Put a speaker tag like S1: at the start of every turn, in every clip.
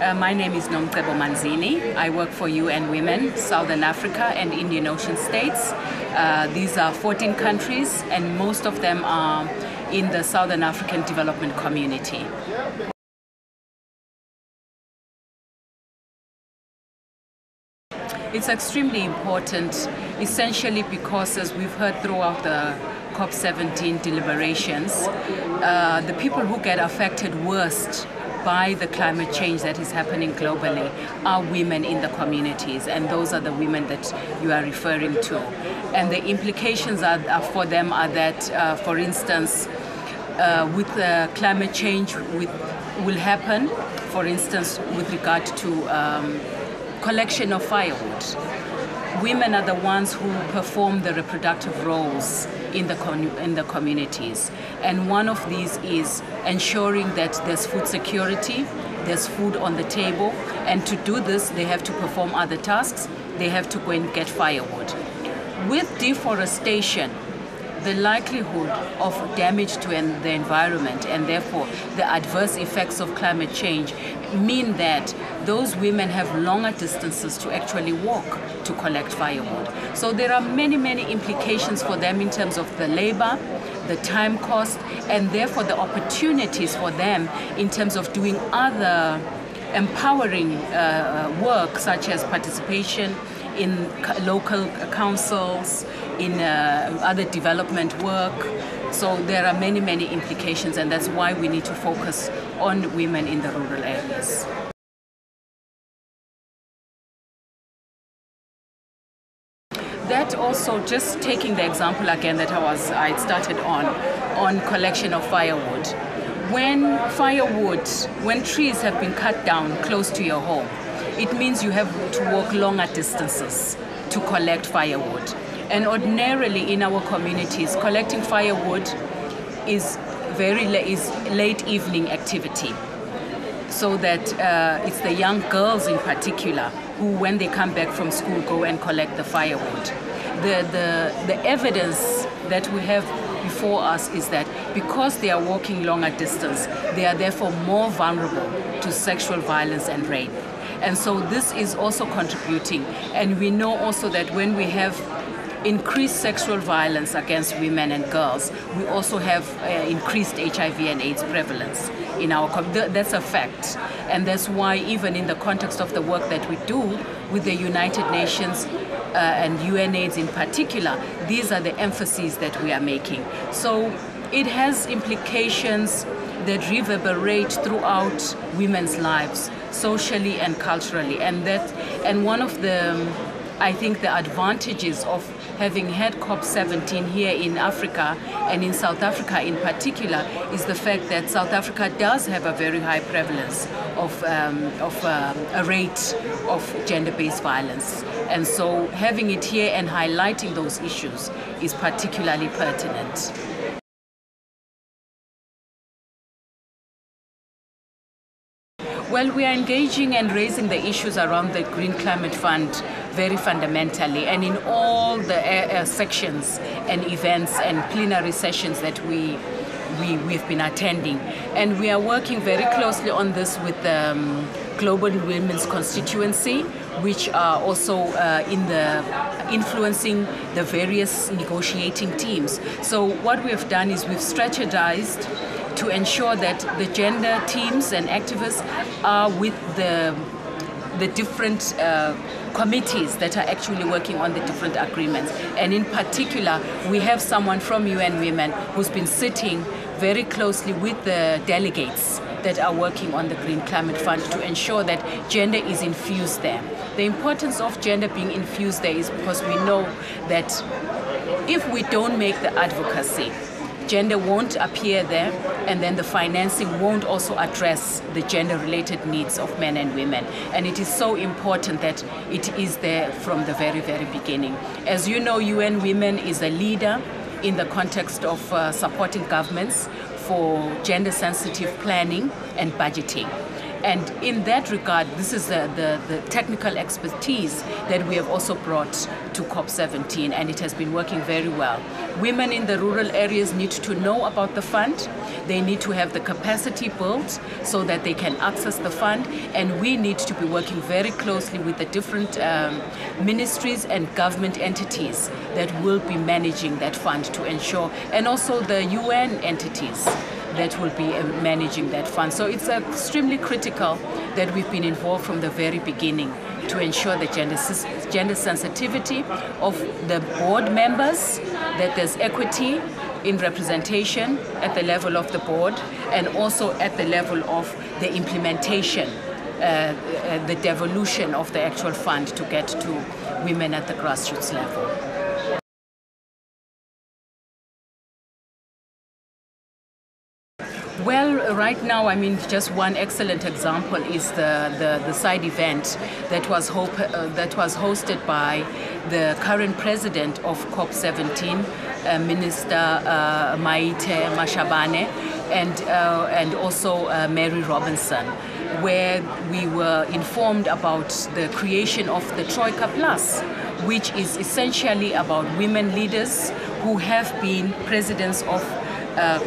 S1: My name is Nomcebo Manzini. I work for UN Women, Southern Africa and Indian Ocean states. These are 14 countries and most of them are in the Southern African Development Community. It's extremely important, essentially because, as we've heard throughout the COP17 deliberations, the people who get affected worst by the climate change that is happening globally are women in the communities, and those are the women that you are referring to. And the implications for them are that, for instance, with climate change will happen, for instance, with regard to collection of firewood. Women are the ones who perform the reproductive roles in the communities. And one of these is ensuring that there's food security, there's food on the table, and to do this, they have to perform other tasks. They have to go and get firewood. With deforestation, the likelihood of damage to the environment and therefore the adverse effects of climate change mean that those women have longer distances to actually walk to collect firewood. So there are many, many implications for them in terms of the labor, the time cost, and therefore the opportunities for them in terms of doing other empowering work, such as participation in local councils, in other development work. So there are many, many implications, and that's why we need to focus on women in the rural areas. That also, just taking the example again that I started on collection of firewood. When trees have been cut down close to your home, it means you have to walk longer distances to collect firewood. And ordinarily in our communities, collecting firewood is late evening activity. So that it's the young girls in particular who, when they come back from school, go and collect the firewood. The evidence that we have before us is that because they are walking longer distance, they are therefore more vulnerable to sexual violence and rape. And so this is also contributing. And we know also that when we have increased sexual violence against women and girls, we also have increased HIV and AIDS prevalence in our community. That's a fact. And that's why even in the context of the work that we do with the United Nations and UNAIDS in particular, these are the emphases that we are making. So it has implications that reverberate throughout women's lives, socially and culturally. And one of the, I think, the advantages of having had COP17 here in Africa and in South Africa in particular is the fact that South Africa does have a very high prevalence of a rate of gender-based violence. And so having it here and highlighting those issues is particularly pertinent. Well, we are engaging and raising the issues around the Green Climate Fund very fundamentally, and in all the sections and events and plenary sessions that we've been attending. And we are working very closely on this with the Global Women's Constituency, which are also influencing the various negotiating teams. So what we have done is we've strategized to ensure that the gender teams and activists are with the different committees that are actually working on the different agreements. And in particular, we have someone from UN Women who's been sitting very closely with the delegates that are working on the Green Climate Fund to ensure that gender is infused there. The importance of gender being infused there is because we know that if we don't make the advocacy, gender won't appear there, and then the financing won't also address the gender-related needs of men and women. And it is so important that it is there from the very, very beginning. As you know, UN Women is a leader in the context of supporting governments for gender-sensitive planning and budgeting. And in that regard, this is the technical expertise that we have also brought to COP17, and it has been working very well. Women in the rural areas need to know about the fund. They need to have the capacity built so that they can access the fund, and we need to be working very closely with the different ministries and government entities that will be managing that fund to ensure, and also the UN entities that will be managing that fund. So it's extremely critical that we've been involved from the very beginning to ensure the gender sensitivity of the board members, that there's equity in representation at the level of the board, and also at the level of the implementation, the devolution of the actual fund to get to women at the grassroots level. Well, right now, I mean, just one excellent example is the side event that was hosted by the current president of COP17, Minister Maite Mashabane, and also Mary Robinson, where we were informed about the creation of the Troika Plus, which is essentially about women leaders who have been presidents of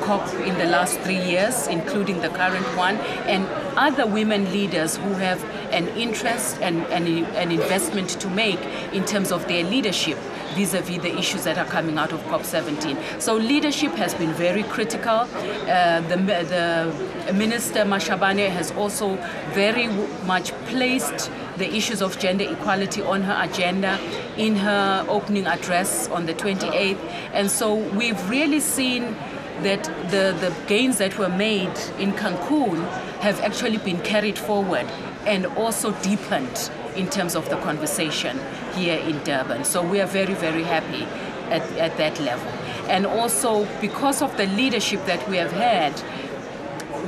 S1: COP in the last 3 years, including the current one, and other women leaders who have an interest and an investment to make in terms of their leadership vis-a-vis the issues that are coming out of COP17. So leadership has been very critical. The Minister Mashabane has also very much placed the issues of gender equality on her agenda in her opening address on the 28th. And so we've really seen that the gains that were made in Cancun have actually been carried forward and also deepened in terms of the conversation here in Durban. So we are very, very happy at that level. And also because of the leadership that we have had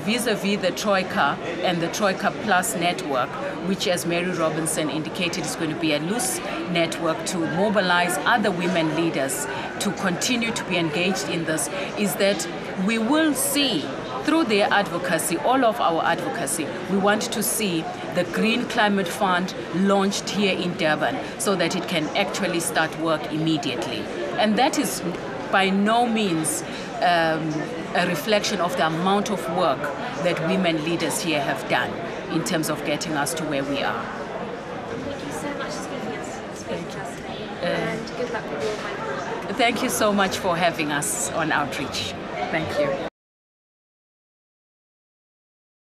S1: vis-a-vis the Troika and the Troika Plus network, which, as Mary Robinson indicated, is going to be a loose network to mobilize other women leaders to continue to be engaged in this, is that we will see through their advocacy, all of our advocacy, we want to see the Green Climate Fund launched here in Durban so that it can actually start work immediately. And that is by no means a reflection of the amount of work that women leaders here have done in terms of getting us to where we are.
S2: Thank you so much for speaking to us today, and good luck with your work.
S1: Thank you so much for having us on Outreach. Thank you.